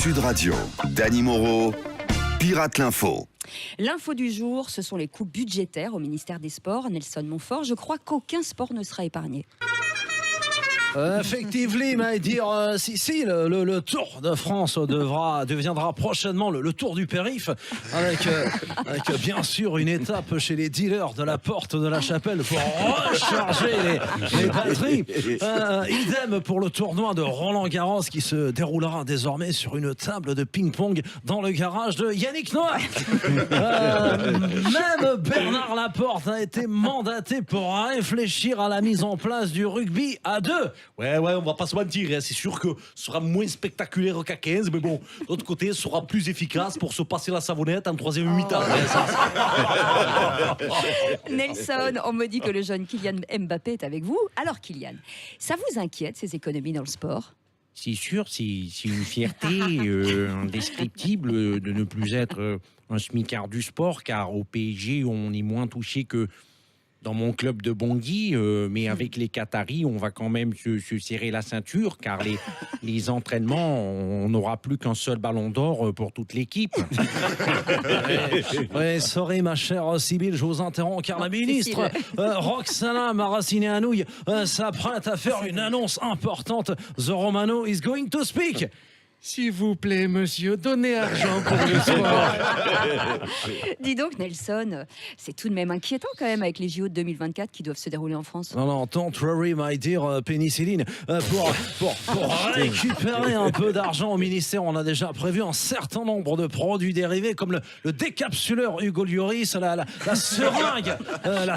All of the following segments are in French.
Sud Radio, Dany Moreau, Pirate l'Info. L'info du jour, ce sont les coupes budgétaires au ministère des Sports. Nelson Montfort, je crois qu'aucun sport ne sera épargné. Effectivement, my dear, si le Tour de France deviendra prochainement le Tour du Périph', avec bien sûr une étape chez les dealers de la Porte de la Chapelle pour recharger les batteries. Idem pour le tournoi de Roland-Garros qui se déroulera désormais sur une table de ping-pong dans le garage de Yannick Noah. Même Bernard Laporte a été mandaté pour réfléchir à la mise en place du rugby à 2. Ouais, on va pas se mentir, hein. C'est sûr que ce sera moins spectaculaire qu'à 15, mais bon, de l'autre côté, ce sera plus efficace pour se passer la savonnette en troisième mi-temps. Nelson, on me dit que le jeune Kylian Mbappé est avec vous. Alors Kylian, ça vous inquiète ces économies dans le sport ? C'est sûr, c'est une fierté indescriptible de ne plus être un smicard du sport, car au PSG, on est moins touché que dans mon club de Bondy, mais avec les Qataris, on va quand même se serrer la ceinture, car les entraînements, on n'aura plus qu'un seul ballon d'or pour toute l'équipe. Ouais, sorry ma chère Sybille, je vous interromps car la ministre Roxana Maracineanu s'apprête à faire une annonce importante. The Romano is going to speak. S'il vous plaît, monsieur, donnez argent pour le sport. Dis donc Nelson, c'est tout de même inquiétant quand même avec les JO de 2024 qui doivent se dérouler en France. Non, don't worry, my dear pénicilline. Pour récupérer un peu d'argent au ministère, on a déjà prévu un certain nombre de produits dérivés comme le décapsuleur Hugo Lloris, la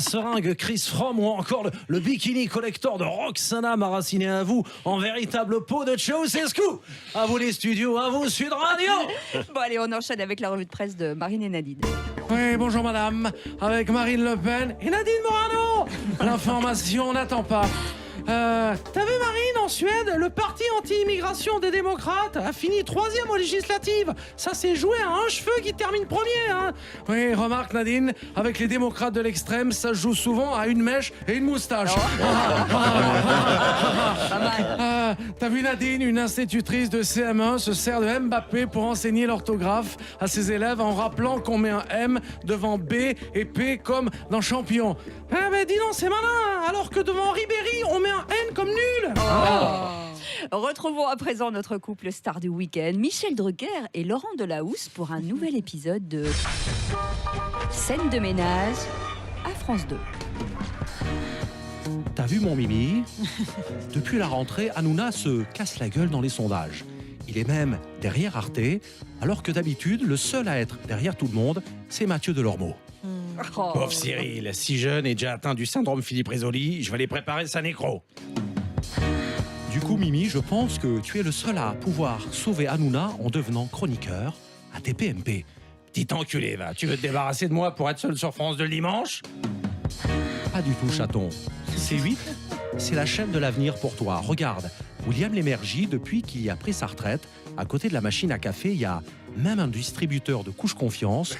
seringue Chris Fromm ou encore le bikini collector de Roxana Maracineanu en véritable pot de Ceausescu. À vous les studios, à vous Sud Radio. Bon allez, on enchaîne avec la revue de presse de Marine et Nadine. Oui, bonjour madame, avec Marine Le Pen et Nadine Morano. L'information n'attend pas. T'as vu Marine, en Suède, le parti anti-immigration des démocrates a fini 3e aux législatives. Ça s'est joué à un cheveu qui termine premier, hein. Oui, remarque Nadine, avec les démocrates de l'extrême, ça se joue souvent à une mèche et une moustache. T'as vu Nadine, une institutrice de CM1 se sert de Mbappé pour enseigner l'orthographe à ses élèves en rappelant qu'on met un M devant B et P comme dans champion. Ah ben dis donc, c'est malin, hein, alors que devant Ribéry, on met un N comme nul. Retrouvons à présent notre couple star du week-end, Michel Drucker et Laurent Delahousse pour un nouvel épisode de Scène de ménage à France 2. T'as vu mon Mimi? Depuis la rentrée, Hanouna se casse la gueule dans les sondages. Il est même derrière Arte, alors que d'habitude, le seul à être derrière tout le monde, c'est Mathieu Delormeau. Pauvre Cyril, si jeune et déjà atteint du syndrome Philippe Risoli, je vais aller préparer sa nécro. Du coup, Mimi, je pense que tu es le seul à pouvoir sauver Hanouna en devenant chroniqueur à TPMP. Petit enculé, va. Tu veux te débarrasser de moi pour être seul sur France 2 le dimanche? Pas du tout, chaton. C8, c'est la chaîne de l'avenir pour toi. Regarde, William Lémergie, depuis qu'il a pris sa retraite, à côté de la machine à café, il y a même un distributeur de couches confiance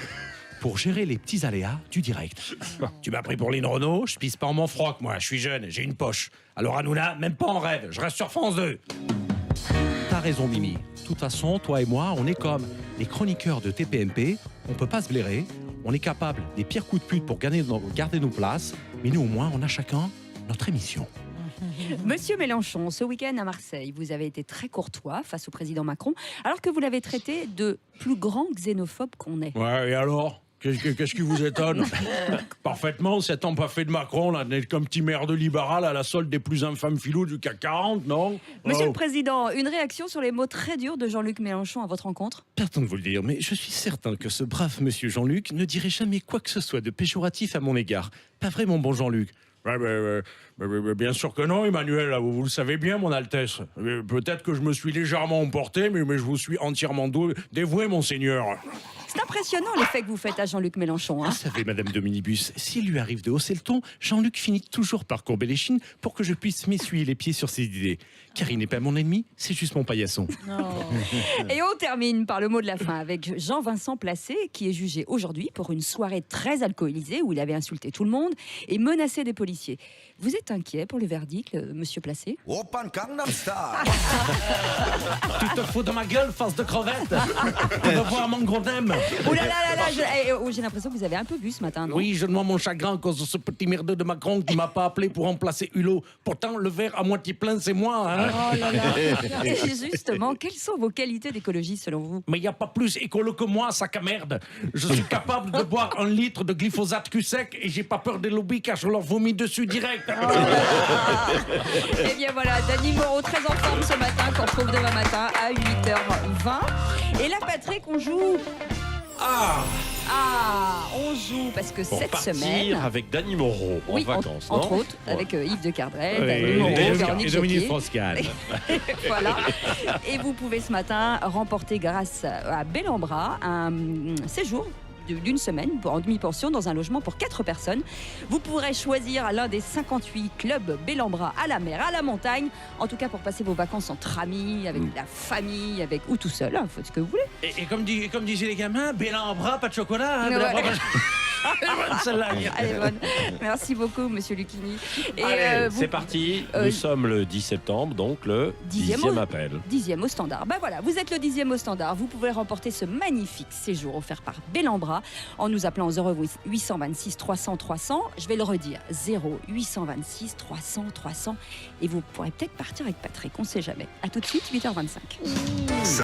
pour gérer les petits aléas du direct. Tu m'as pris pour Lynn Renault, je pisse pas en mon froc, moi, je suis jeune, j'ai une poche. Alors Hanouna, même pas en rêve, je reste sur France 2. T'as raison, Mimi. De toute façon, toi et moi, on est comme les chroniqueurs de TPMP, on peut pas se blairer, on est capable des pires coups de pute pour garder nos places, mais nous au moins, on a chacun notre émission. Monsieur Mélenchon, ce week-end à Marseille, vous avez été très courtois face au président Macron, alors que vous l'avez traité de plus grand xénophobe qu'on est. Ouais, et alors ? Qu'est-ce qui vous étonne? Parfaitement, cet homme pas fait de Macron, là, n'est qu'un petit maire de libéral à la solde des plus infâmes filous du CAC 40, non? Monsieur le Président, une réaction sur les mots très durs de Jean-Luc Mélenchon à votre rencontre? Pardon de vous le dire, mais je suis certain que ce brave monsieur Jean-Luc ne dirait jamais quoi que ce soit de péjoratif à mon égard. Pas vrai, mon bon Jean-Luc? Ouais, bien sûr que non, Emmanuel, là, vous le savez bien, mon Altesse. Peut-être que je me suis légèrement emporté, mais je vous suis entièrement dévoué, monseigneur. C'est impressionnant l'effet que vous faites à Jean-Luc Mélenchon. Hein. Vous savez, Madame de Minibus, s'il lui arrive de hausser le ton, Jean-Luc finit toujours par courber les chines pour que je puisse m'essuyer les pieds sur ses idées. Car il n'est pas mon ennemi, c'est juste mon paillasson. Et on termine par le mot de la fin avec Jean-Vincent Placé, qui est jugé aujourd'hui pour une soirée très alcoolisée où il avait insulté tout le monde et menacé des policiers. Vous êtes inquiet pour le verdict, monsieur Placé? Open Gangnam Style. Tu te fous de ma gueule, face de crevette. Tu veux voir mon gros dème? Oh là là là là, j'ai l'impression que vous avez un peu bu ce matin, non? Oui, je noie mon chagrin à cause de ce petit merdeux de Macron qui m'a pas appelé pour remplacer Hulot. Pourtant, le verre à moitié plein, c'est moi. Hein. Oh là là. Et justement, quelles sont vos qualités d'écologiste selon vous? Mais il n'y a pas plus écolo que moi, sac à merde. Je suis capable de boire 1 litre de glyphosate cul sec et j'ai pas peur des lobbies car je leur vomis dessus direct. Eh bien voilà, Dany Moreau très en forme ce matin, qu'on retrouve demain matin à 8h20. Et là, Patrick, on joue. On joue parce que Pour cette partir semaine. avec Dany Moreau en Oui, vacances, entre non autres, avec Yves de Cardrel, Oui, Dany Moreau, Véronique et Dominique Jocquet. Strauss-Kahn. Voilà. Et vous pouvez ce matin remporter grâce à Bellambra un séjour d'une semaine en demi-pension dans un logement pour 4 personnes. Vous pourrez choisir l'un des 58 clubs Bellambra à la mer, à la montagne. En tout cas, pour passer vos vacances entre amis, avec la famille, ou tout seul. Hein, faites ce que vous voulez. Et comme disaient les gamins, Bellambra, pas de chocolat. Hein, Ouais. Bellambra, pas de- Celle-là. Elle est bonne. Merci beaucoup, monsieur Lucchini. Et C'est parti, euh, nous sommes le 10 septembre, donc le 10e appel. 10e au standard. Ben voilà, vous êtes le 10e au standard. Vous pouvez remporter ce magnifique séjour offert par Bellambra en nous appelant au 0826 300 300. Je vais le redire, 0826 300 300. Et vous pourrez peut-être partir avec Patrick, on ne sait jamais. À tout de suite, 8h25.